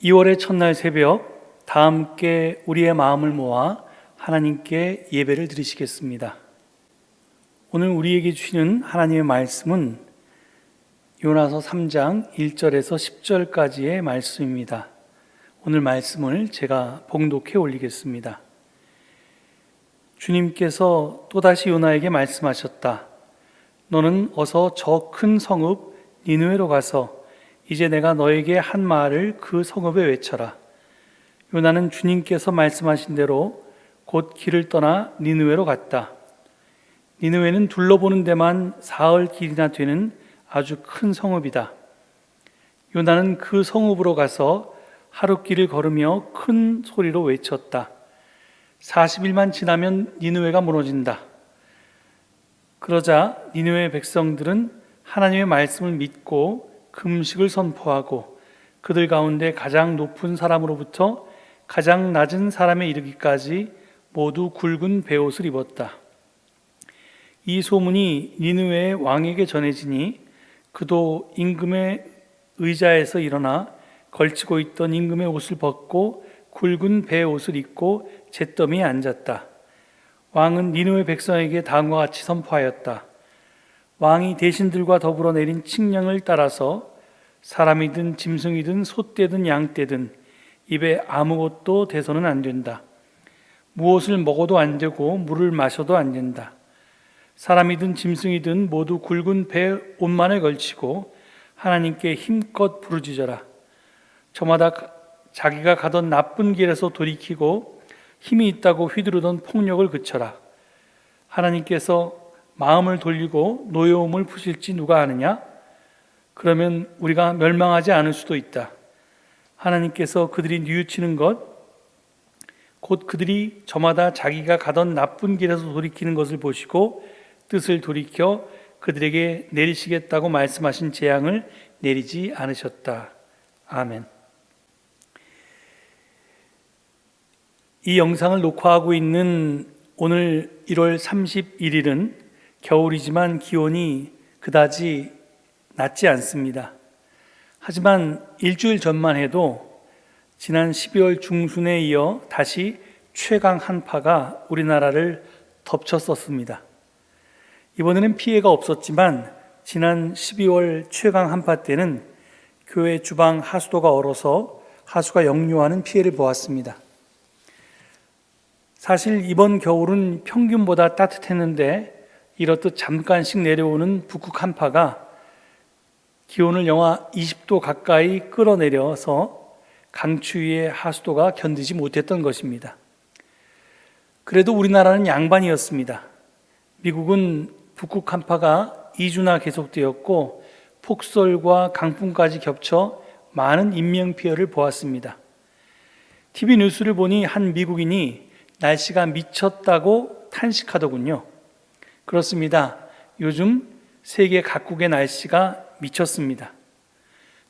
2월의 첫날 새벽 다 함께 우리의 마음을 모아 하나님께 예배를 드리시겠습니다. 오늘 우리에게 주시는 하나님의 말씀은 요나서 3장 1절에서 10절까지의 말씀입니다. 오늘 말씀을 제가 봉독해 올리겠습니다. 주님께서 또다시 요나에게 말씀하셨다. 너는 어서 저 큰 성읍 니느웨로 가서 이제 내가 너에게 한 말을 그 성읍에 외쳐라. 요나는 주님께서 말씀하신 대로 곧 길을 떠나 니느웨로 갔다. 니느웨는 둘러보는 데만 사흘 길이나 되는 아주 큰 성읍이다. 요나는 그 성읍으로 가서 하루 길을 걸으며 큰 소리로 외쳤다. 40일만 지나면 니느웨가 무너진다. 그러자 니느웨 백성들은 하나님의 말씀을 믿고 금식을 선포하고 그들 가운데 가장 높은 사람으로부터 가장 낮은 사람에 이르기까지 모두 굵은 베옷을 입었다. 이 소문이 니느웨의 왕에게 전해지니 그도 임금의 의자에서 일어나 걸치고 있던 임금의 옷을 벗고 굵은 베옷을 입고 잿더미에 앉았다. 왕은 니느웨 백성에게 다음과 같이 선포하였다. 왕이 대신들과 더불어 내린 칙령을 따라서 사람이든 짐승이든 소떼든 양떼든 입에 아무것도 대서는 안 된다. 무엇을 먹어도 안 되고 물을 마셔도 안 된다. 사람이든 짐승이든 모두 굵은 배 옷만을 걸치고 하나님께 힘껏 부르짖어라. 저마다 자기가 가던 나쁜 길에서 돌이키고 힘이 있다고 휘두르던 폭력을 그쳐라. 하나님께서 마음을 돌리고 노여움을 푸실지 누가 아느냐? 그러면 우리가 멸망하지 않을 수도 있다. 하나님께서 그들이 뉘우치는 것, 곧 그들이 저마다 자기가 가던 나쁜 길에서 돌이키는 것을 보시고 뜻을 돌이켜 그들에게 내리시겠다고 말씀하신 재앙을 내리지 않으셨다. 아멘. 이 영상을 녹화하고 있는 오늘 1월 31일은 겨울이지만 기온이 그다지 낮지 않습니다. 하지만 일주일 전만 해도 지난 12월 중순에 이어 다시 최강 한파가 우리나라를 덮쳤었습니다. 이번에는 피해가 없었지만 지난 12월 최강 한파 때는 교회 주방 하수도가 얼어서 하수가 역류하는 피해를 보았습니다. 사실 이번 겨울은 평균보다 따뜻했는데 이렇듯 잠깐씩 내려오는 북극 한파가 기온을 영하 20도 가까이 끌어내려서 강추위의 하수도가 견디지 못했던 것입니다. 그래도 우리나라는 양반이었습니다. 미국은 북극 한파가 2주나 계속되었고 폭설과 강풍까지 겹쳐 많은 인명피해를 보았습니다. TV 뉴스를 보니 한 미국인이 날씨가 미쳤다고 탄식하더군요. 그렇습니다. 요즘 세계 각국의 날씨가 미쳤습니다.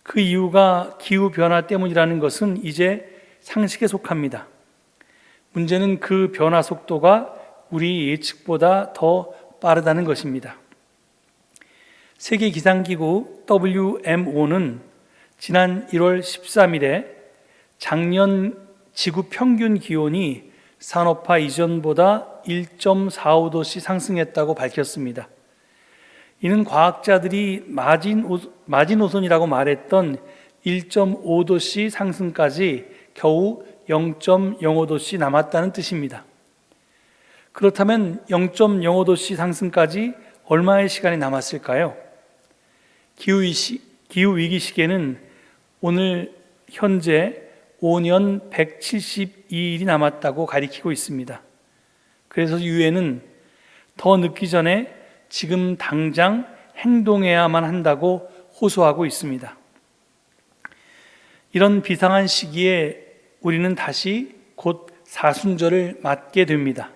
그 이유가 기후변화 때문이라는 것은 이제 상식에 속합니다. 문제는 그 변화 속도가 우리 예측보다 더 빠르다는 것입니다. 세계기상기구 WMO는 지난 1월 13일에 작년 지구 평균 기온이 산업화 이전보다 1.45도씩 상승했다고 밝혔습니다. 이는 과학자들이 마지노선이라고 말했던 1.5도씨 상승까지 겨우 0.05도씨 남았다는 뜻입니다. 그렇다면 0.05도씨 상승까지 얼마의 시간이 남았을까요? 기후위기 시계는 오늘 현재 5년 172일이 남았다고 가리키고 있습니다. 그래서 유엔은 더 늦기 전에 지금 당장 행동해야만 한다고 호소하고 있습니다. 이런 비상한 시기에 우리는 다시 곧 사순절을 맞게 됩니다.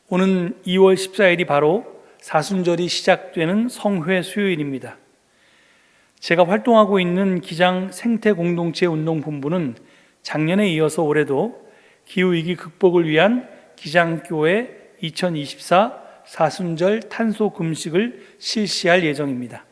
오는 2월 14일이 바로 사순절이 시작되는 성회 수요일입니다. 제가 활동하고 있는 기장 생태공동체 운동본부는 작년에 이어서 올해도 기후위기 극복을 위한 기장교회 2024 사순절 탄소 금식을 실시할 예정입니다.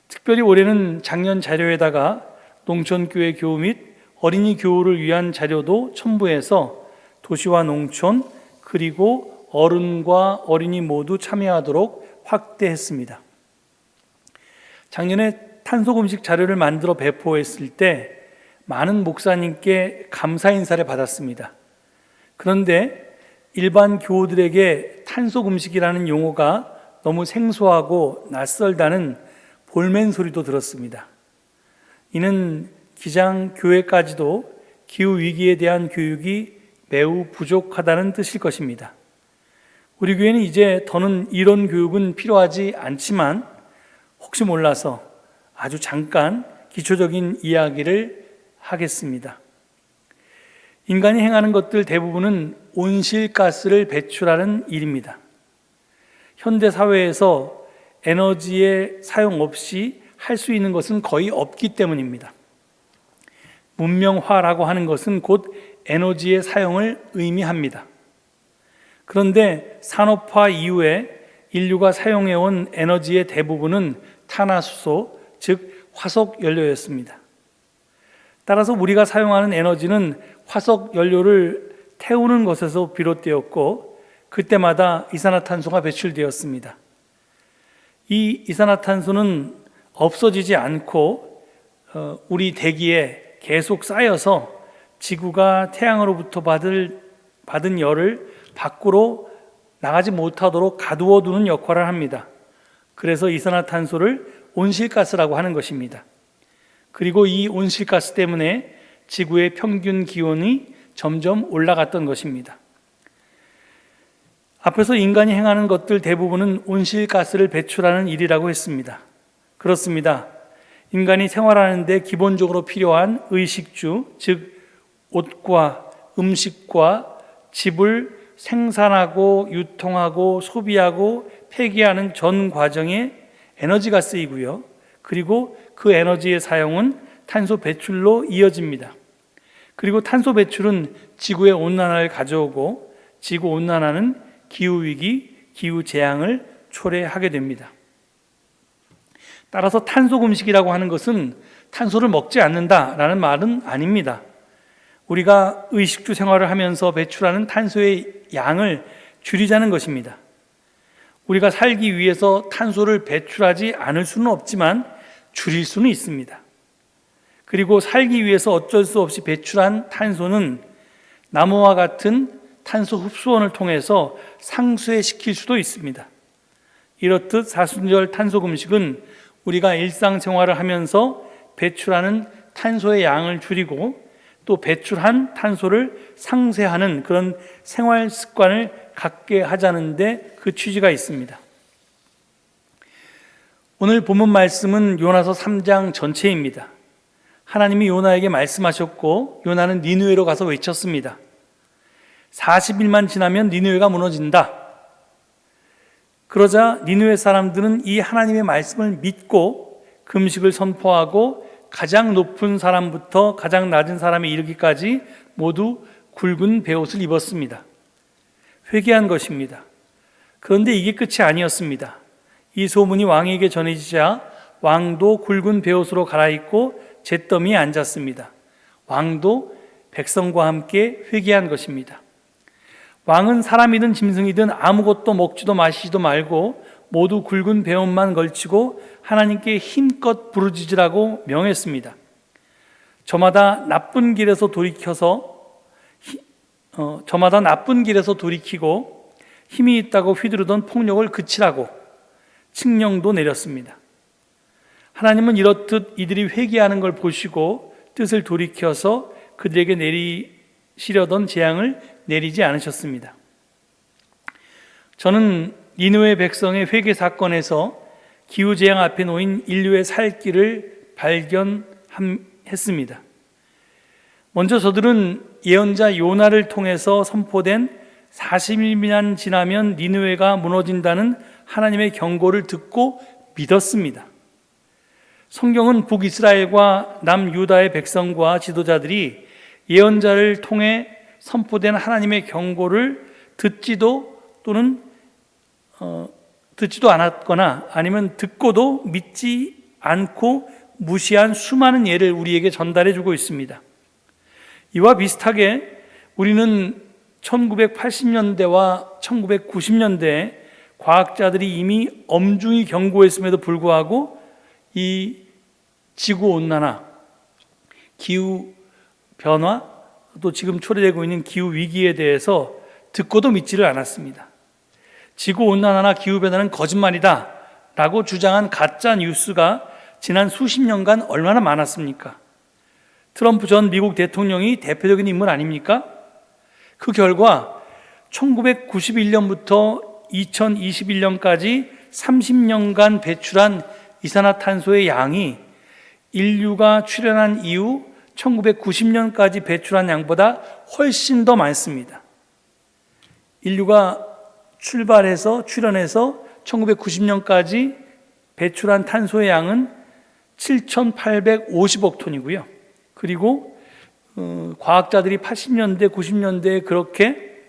특별히 올해는 작년 자료에다가 농촌교회 교우 및 어린이 교우를 위한 자료도 첨부해서 도시와 농촌 그리고 어른과 어린이 모두 참여하도록 확대했습니다. 작년에 탄소금식 자료를 만들어 배포했을 때 많은 목사님께 감사 인사를 받았습니다. 그런데 일반 교우들에게 탄소금식이라는 용어가 너무 생소하고 낯설다는 볼멘 소리도 들었습니다. 이는 기장 교회까지도 기후위기에 대한 교육이 매우 부족하다는 뜻일 것입니다. 우리 교회는 이제 더는 이런 교육은 필요하지 않지만 혹시 몰라서 아주 잠깐 기초적인 이야기를 하겠습니다. 인간이 행하는 것들 대부분은 온실가스를 배출하는 일입니다. 현대 사회에서 에너지의 사용 없이 할 수 있는 것은 거의 없기 때문입니다. 문명화라고 하는 것은 곧 에너지의 사용을 의미합니다. 그런데 산업화 이후에 인류가 사용해온 에너지의 대부분은 탄화수소, 즉 화석연료였습니다. 따라서 우리가 사용하는 에너지는 화석연료를 태우는 것에서 비롯되었고 그때마다 이산화탄소가 배출되었습니다. 이 이산화탄소는 없어지지 않고 우리 대기에 계속 쌓여서 지구가 태양으로부터 받은 열을 밖으로 나가지 못하도록 가두어 두는 역할을 합니다. 그래서 이산화탄소를 온실가스라고 하는 것입니다. 그리고 이 온실가스 때문에 지구의 평균 기온이 점점 올라갔던 것입니다. 앞에서 인간이 행하는 것들 대부분은 온실가스를 배출하는 일이라고 했습니다. 그렇습니다. 인간이 생활하는 데 기본적으로 필요한 의식주, 즉 옷과 음식과 집을 생산하고 유통하고 소비하고 폐기하는 전 과정에 에너지가 쓰이고요. 그리고 그 에너지의 사용은 탄소 배출로 이어집니다. 그리고 탄소 배출은 지구의 온난화를 가져오고 지구 온난화는 기후위기, 기후재앙을 초래하게 됩니다. 따라서 탄소금식이라고 하는 것은 탄소를 먹지 않는다라는 말은 아닙니다. 우리가 의식주 생활을 하면서 배출하는 탄소의 양을 줄이자는 것입니다. 우리가 살기 위해서 탄소를 배출하지 않을 수는 없지만 줄일 수는 있습니다. 그리고 살기 위해서 어쩔 수 없이 배출한 탄소는 나무와 같은 탄소 흡수원을 통해서 상쇄시킬 수도 있습니다. 이렇듯 사순절 탄소금식은 우리가 일상생활을 하면서 배출하는 탄소의 양을 줄이고 또 배출한 탄소를 상쇄하는 그런 생활 습관을 갖게 하자는데 그 취지가 있습니다. 오늘 본문 말씀은 요나서 3장 전체입니다. 하나님이 요나에게 말씀하셨고 요나는 니느웨로 가서 외쳤습니다. 40일만 지나면 니느웨가 무너진다. 그러자 니느웨 사람들은 이 하나님의 말씀을 믿고 금식을 선포하고 가장 높은 사람부터 가장 낮은 사람에 이르기까지 모두 굵은 베옷을 입었습니다. 회개한 것입니다. 그런데 이게 끝이 아니었습니다. 이 소문이 왕에게 전해지자 왕도 굵은 베옷으로 갈아입고 잿더미에 앉았습니다. 왕도 백성과 함께 회개한 것입니다. 왕은 사람이든 짐승이든 아무것도 먹지도 마시지도 말고 모두 굵은 베옷만 걸치고 하나님께 힘껏 부르짖으라고 명했습니다. 저마다 나쁜 길에서 돌이키고 힘이 있다고 휘두르던 폭력을 그치라고 칙령도 내렸습니다. 하나님은 이렇듯 이들이 회개하는 걸 보시고 뜻을 돌이켜서 그들에게 내리시려던 재앙을 내리지 않으셨습니다. 저는 니느웨 백성의 회개 사건에서 기후재앙 앞에 놓인 인류의 살 길을 발견했습니다. 먼저 저들은 예언자 요나를 통해서 선포된 40일만 지나면 니느웨가 무너진다는 하나님의 경고를 듣고 믿었습니다. 성경은 북이스라엘과 남유다의 백성과 지도자들이 예언자를 통해 선포된 하나님의 경고를 듣지도 않았거나 아니면 듣고도 믿지 않고 무시한 수많은 예를 우리에게 전달해 주고 있습니다. 이와 비슷하게 우리는 1980년대와 1990년대에 과학자들이 이미 엄중히 경고했음에도 불구하고 이 지구온난화, 기후변화, 또 지금 초래되고 있는 기후위기에 대해서 듣고도 믿지를 않았습니다. 지구온난화나 기후변화는 거짓말이다 라고 주장한 가짜 뉴스가 지난 수십 년간 얼마나 많았습니까? 트럼프 전 미국 대통령이 대표적인 인물 아닙니까? 그 결과 1991년부터 2021년까지 30년간 배출한 이산화탄소의 양이 인류가 출현한 이후 1990년까지 배출한 양보다 훨씬 더 많습니다. 인류가 출현해서 1990년까지 배출한 탄소의 양은 7,850억 톤이고요. 그리고 과학자들이 80년대, 90년대에 그렇게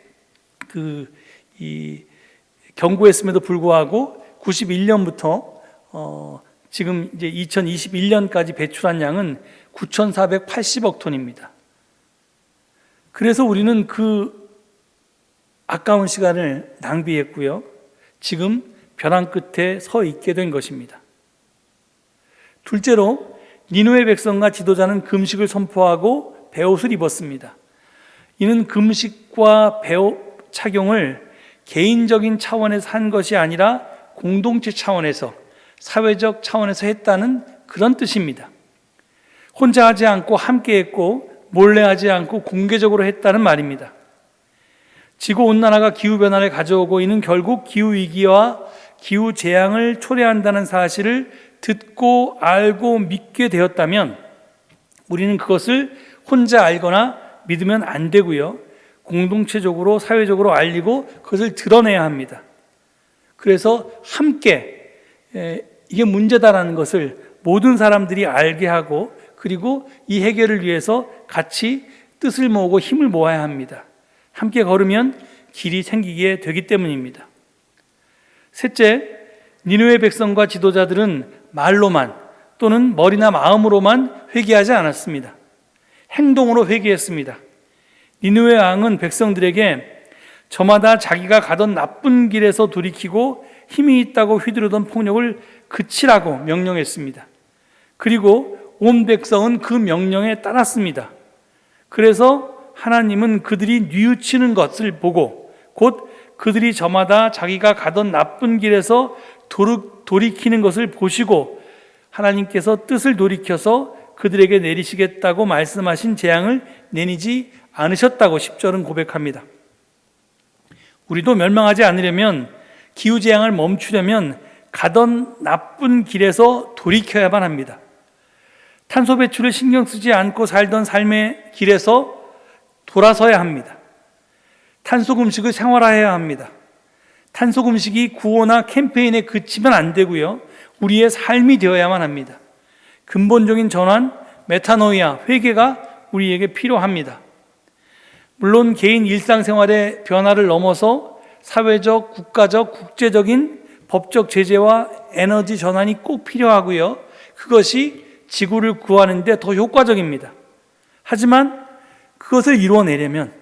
경고했음에도 불구하고 91년부터 지금 이제 2021년까지 배출한 양은 9,480억 톤입니다. 그래서 우리는 그 아까운 시간을 낭비했고요. 지금 벼랑 끝에 서 있게 된 것입니다. 둘째로 니느웨 백성과 지도자는 금식을 선포하고 베옷을 입었습니다. 이는 금식과 베옷 착용을 개인적인 차원에서 한 것이 아니라 공동체 차원에서, 사회적 차원에서 했다는 그런 뜻입니다. 혼자 하지 않고 함께 했고 몰래 하지 않고 공개적으로 했다는 말입니다. 지구온난화가 기후변화를 가져오고 이는 결국 기후위기와 기후재앙을 초래한다는 사실을 듣고 알고 믿게 되었다면 우리는 그것을 혼자 알거나 믿으면 안 되고요. 공동체적으로 사회적으로 알리고 그것을 드러내야 합니다. 그래서 함께 이게 문제다라는 것을 모든 사람들이 알게 하고 그리고 이 해결을 위해서 같이 뜻을 모으고 힘을 모아야 합니다. 함께 걸으면 길이 생기게 되기 때문입니다. 셋째, 니느웨 백성과 지도자들은 말로만 또는 머리나 마음으로만 회개하지 않았습니다. 행동으로 회개했습니다. 니느웨 왕은 백성들에게 저마다 자기가 가던 나쁜 길에서 돌이키고 힘이 있다고 휘두르던 폭력을 그치라고 명령했습니다. 그리고 온 백성은 그 명령에 따랐습니다. 그래서 하나님은 그들이 뉘우치는 것을 보고 곧 그들이 저마다 자기가 가던 나쁜 길에서 돌이키는 것을 보시고 하나님께서 뜻을 돌이켜서 그들에게 내리시겠다고 말씀하신 재앙을 내리지 않으셨다고 10절은 고백합니다. 우리도 멸망하지 않으려면, 기후재앙을 멈추려면 가던 나쁜 길에서 돌이켜야만 합니다. 탄소 배출을 신경 쓰지 않고 살던 삶의 길에서 돌아서야 합니다. 탄소 금식을 생활화해야 합니다. 탄소 금식이 구호나 캠페인에 그치면 안 되고요. 우리의 삶이 되어야만 합니다. 근본적인 전환, 메타노이아, 회개가 우리에게 필요합니다. 물론 개인 일상생활의 변화를 넘어서 사회적, 국가적, 국제적인 법적 제재와 에너지 전환이 꼭 필요하고요. 그것이 지구를 구하는 데 더 효과적입니다. 하지만 그것을 이루어내려면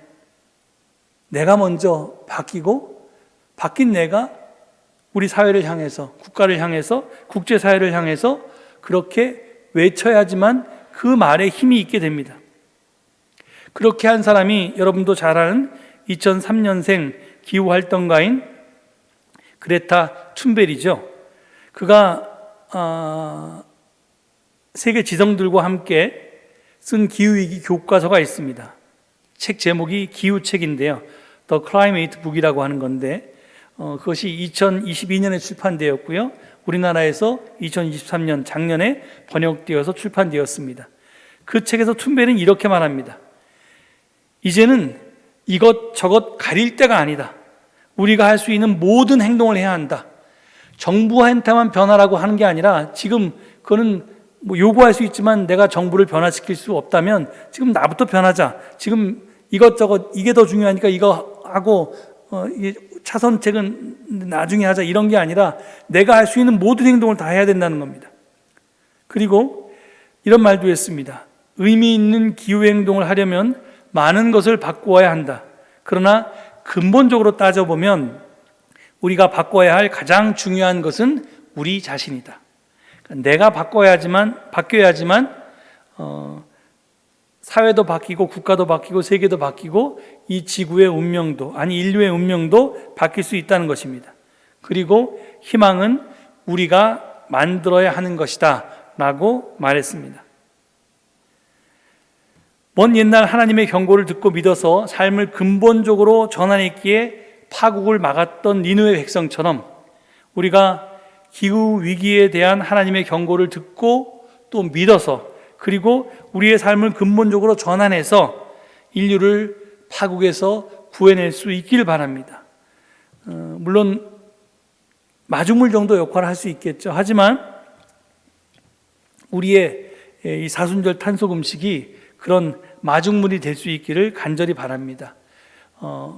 내가 먼저 바뀌고 바뀐 내가 우리 사회를 향해서, 국가를 향해서, 국제사회를 향해서 그렇게 외쳐야지만 그 말에 힘이 있게 됩니다. 그렇게 한 사람이 여러분도 잘 아는 2003년생 기후활동가인 그레타 툰베리죠. 그가 세계 지성들과 함께 쓴 기후위기 교과서가 있습니다. 책 제목이 기후책인데요. The Climate Book이라고 하는 건데 그것이 2022년에 출판되었고요. 우리나라에서 2023년 작년에 번역되어서 출판되었습니다. 그 책에서 툰베리는 이렇게 말합니다. 이제는 이것저것 가릴 때가 아니다. 우리가 할 수 있는 모든 행동을 해야 한다. 정부한테만 변화라고 하는 게 아니라 지금 그거는 요구할 수 있지만 내가 정부를 변화시킬 수 없다면 지금 나부터 변하자. 지금 이것저것 이게 더 중요하니까 이거 하고 차선책은 나중에 하자 이런 게 아니라 내가 할 수 있는 모든 행동을 다 해야 된다는 겁니다. 그리고 이런 말도 했습니다. 의미 있는 기후행동을 하려면 많은 것을 바꾸어야 한다. 그러나 근본적으로 따져보면 우리가 바꿔야 할 가장 중요한 것은 우리 자신이다. 내가 바뀌어야지만 사회도 바뀌고 국가도 바뀌고 세계도 바뀌고 이 지구의 운명도, 아니 인류의 운명도 바뀔 수 있다는 것입니다. 그리고 희망은 우리가 만들어야 하는 것이다 라고 말했습니다. 먼 옛날 하나님의 경고를 듣고 믿어서 삶을 근본적으로 전환했기에 파국을 막았던 니느웨 백성처럼 우리가 기후 위기에 대한 하나님의 경고를 듣고 또 믿어서 그리고 우리의 삶을 근본적으로 전환해서 인류를 파국에서 구해낼 수 있기를 바랍니다. 물론 마중물 정도 역할을 할 수 있겠죠. 하지만 우리의 이 사순절 탄속 음식이 그런 마중물이 될 수 있기를 간절히 바랍니다.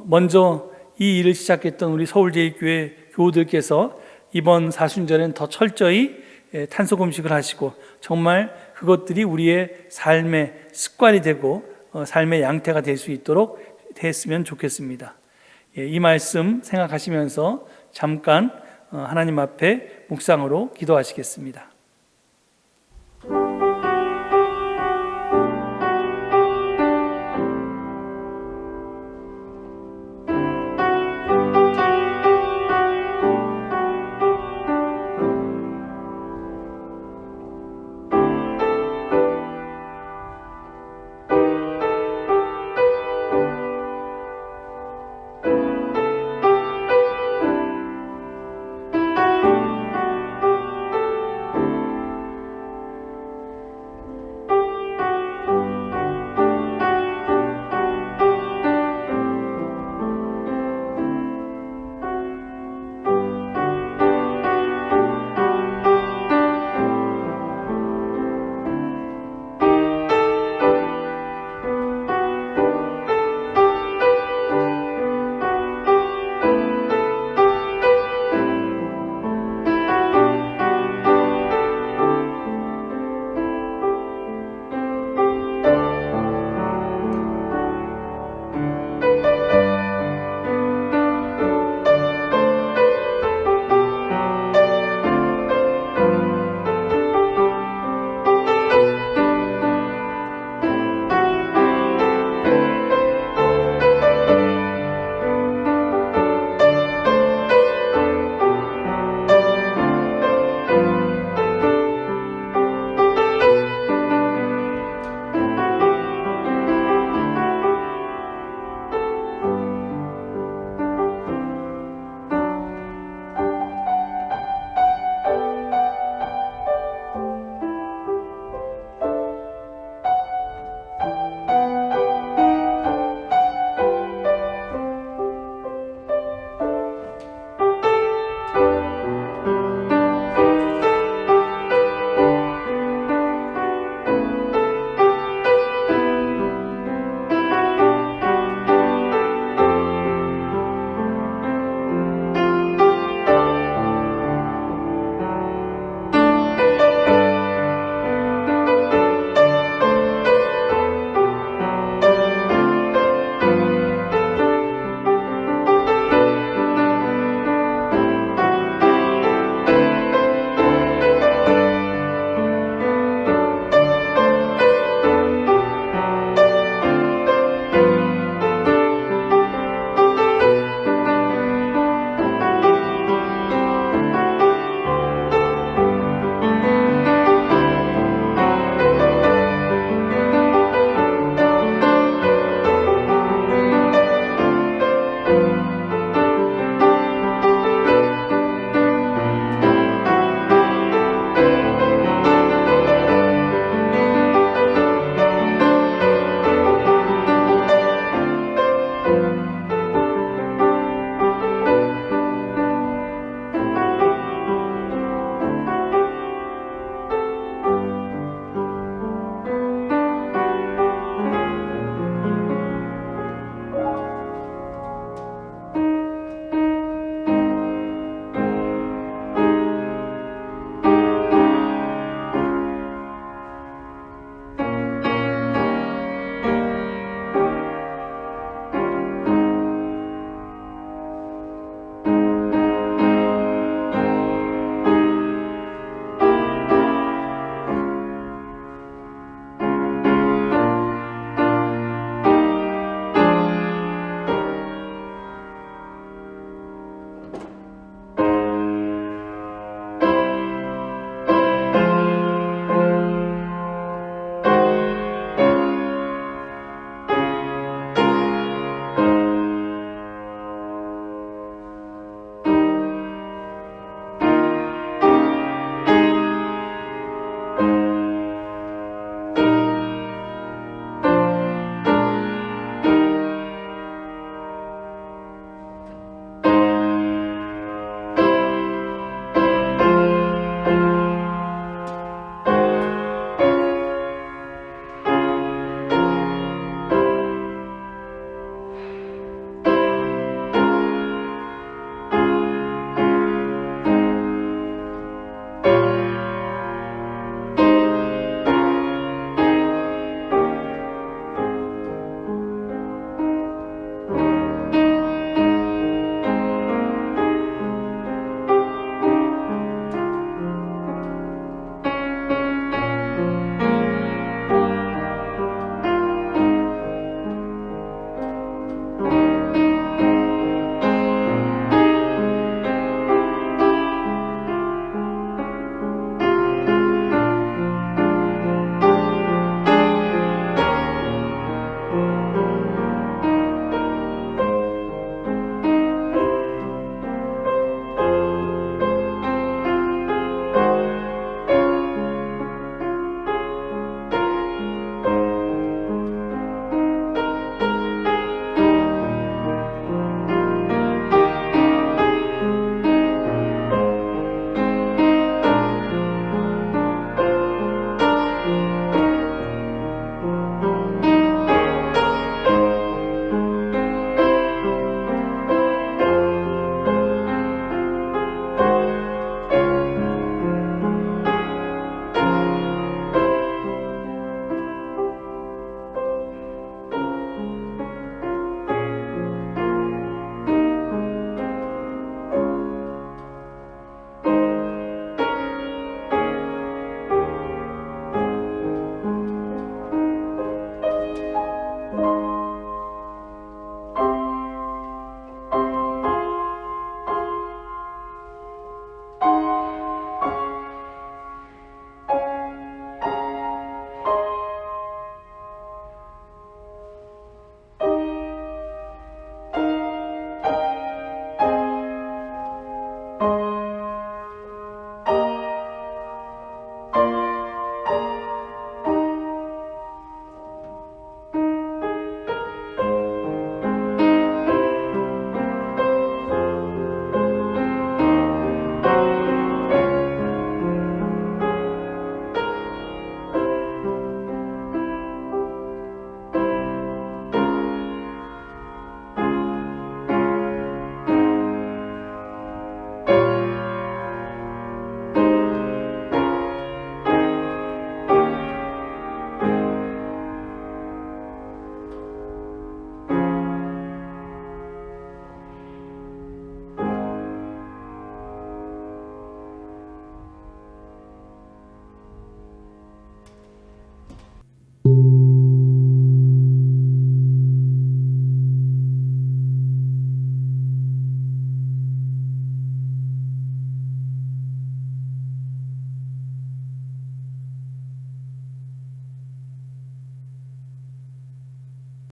먼저 이 일을 시작했던 우리 서울제일교회 교우들께서 이번 사순절엔 더 철저히 탄속 음식을 하시고 정말 그것들이 우리의 삶의 습관이 되고 삶의 양태가 될 수 있도록 됐으면 좋겠습니다. 이 말씀 생각하시면서 잠깐 하나님 앞에 묵상으로 기도하시겠습니다.